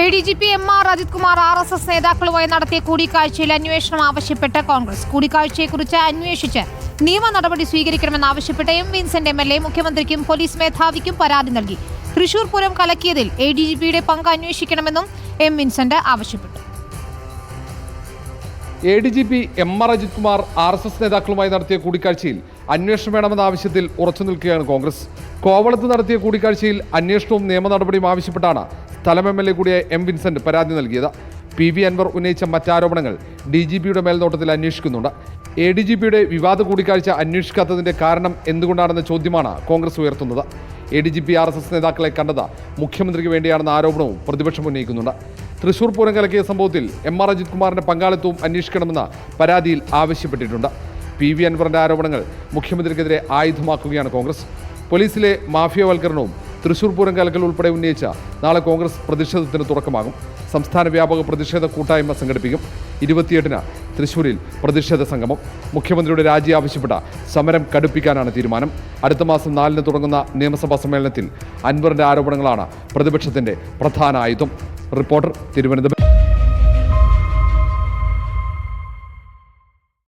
ADGP MR Ajith Kumar RSS നേതാക്കളുമായി നടത്തിയ കൂടിക്കാഴ്ചയിൽ അന്വേഷണം ആവശ്യപ്പെട്ട് കോൺഗ്രസ്. കൂടിക്കാഴ്ചയെക്കുറിച്ച് അന്വേഷിച്ച് നിയമ നടപടി സ്വീകരിക്കണമെന്നാവശ്യപ്പെട്ട് M. വിൻസെന്റ് MLA മുഖ്യമന്ത്രിക്കും പോലീസ് മേധാവിക്കും പരാതി നൽകി. തൃശൂർ പൂരം കലക്കിയതിൽ ADGPയുടെ പങ്ക് അന്വേഷിക്കണമെന്നും M. വിൻസെന്റ് ആവശ്യപ്പെട്ടു. ADGP MR Ajith Kumar RSS നേതാക്കളുമായി നടത്തിയ കൂടിക്കാഴ്ചയിൽ അന്വേഷണം വേണമെന്ന ആവശ്യത്തിൽ ഉറച്ചു നിൽക്കുകയാണ് കോൺഗ്രസ്. കോവളത്ത് നടത്തിയ കൂടിക്കാഴ്ചയിൽ അന്വേഷണവും നിയമ നടപടിയും ആവശ്യപ്പെട്ടാണ് സ്ഥലം MLA കൂടിയ M. വിൻസെന്റ് പരാതി നൽകിയത്. PV അൻവർ ഉന്നയിച്ച മറ്റാരോപണങ്ങൾ DGPയുടെ മേൽനോട്ടത്തിൽ അന്വേഷിക്കുന്നുണ്ട്. ADGPയുടെ വിവാദ കൂടിക്കാഴ്ച അന്വേഷിക്കാത്തതിന്റെ കാരണം എന്തുകൊണ്ടാണെന്ന ചോദ്യമാണ് കോൺഗ്രസ് ഉയർത്തുന്നത്. ADGP RSS നേതാക്കളെ കണ്ടത് മുഖ്യമന്ത്രിക്ക് വേണ്ടിയാണെന്ന ആരോപണവും പ്രതിപക്ഷം ഉന്നയിക്കുന്നുണ്ട്. തൃശൂർ പൂരം കലക്കിയ സംഭവത്തിൽ MR അജിത് കുമാറിന്റെ പങ്കാളിത്തവും അന്വേഷിക്കണമെന്ന് പരാതിയിൽ ആവശ്യപ്പെട്ടിട്ടുണ്ട്. PV അൻവറിന്റെ ആരോപണങ്ങൾ മുഖ്യമന്ത്രിക്കെതിരെ ആയുധമാക്കുകയാണ് കോൺഗ്രസ്. പോലീസിലെ മാഫിയവൽക്കരണവും തൃശൂർ പൂരം കലക്കൽ ഉൾപ്പെടെ ഉന്നയിച്ച നാളെ കോൺഗ്രസ് പ്രതിഷേധത്തിന് തുടക്കമാകും. സംസ്ഥാന വ്യാപക പ്രതിഷേധ കൂട്ടായ്മ സംഘടിപ്പിക്കും. 28-ന് തൃശൂരിൽ പ്രതിഷേധ സംഗമം. മുഖ്യമന്ത്രിയുടെ രാജി ആവശ്യപ്പെട്ട സമരം കടുപ്പിക്കാനാണ് തീരുമാനം. അടുത്ത മാസം 4-ന് തുടങ്ങുന്ന നിയമസഭാ സമ്മേളനത്തിൽ അൻവറിന്റെ ആരോപണങ്ങളാണ് പ്രതിപക്ഷത്തിന്റെ പ്രധാന ആയുധം. റിപ്പോർട്ടർ, തിരുവനന്തപുരം.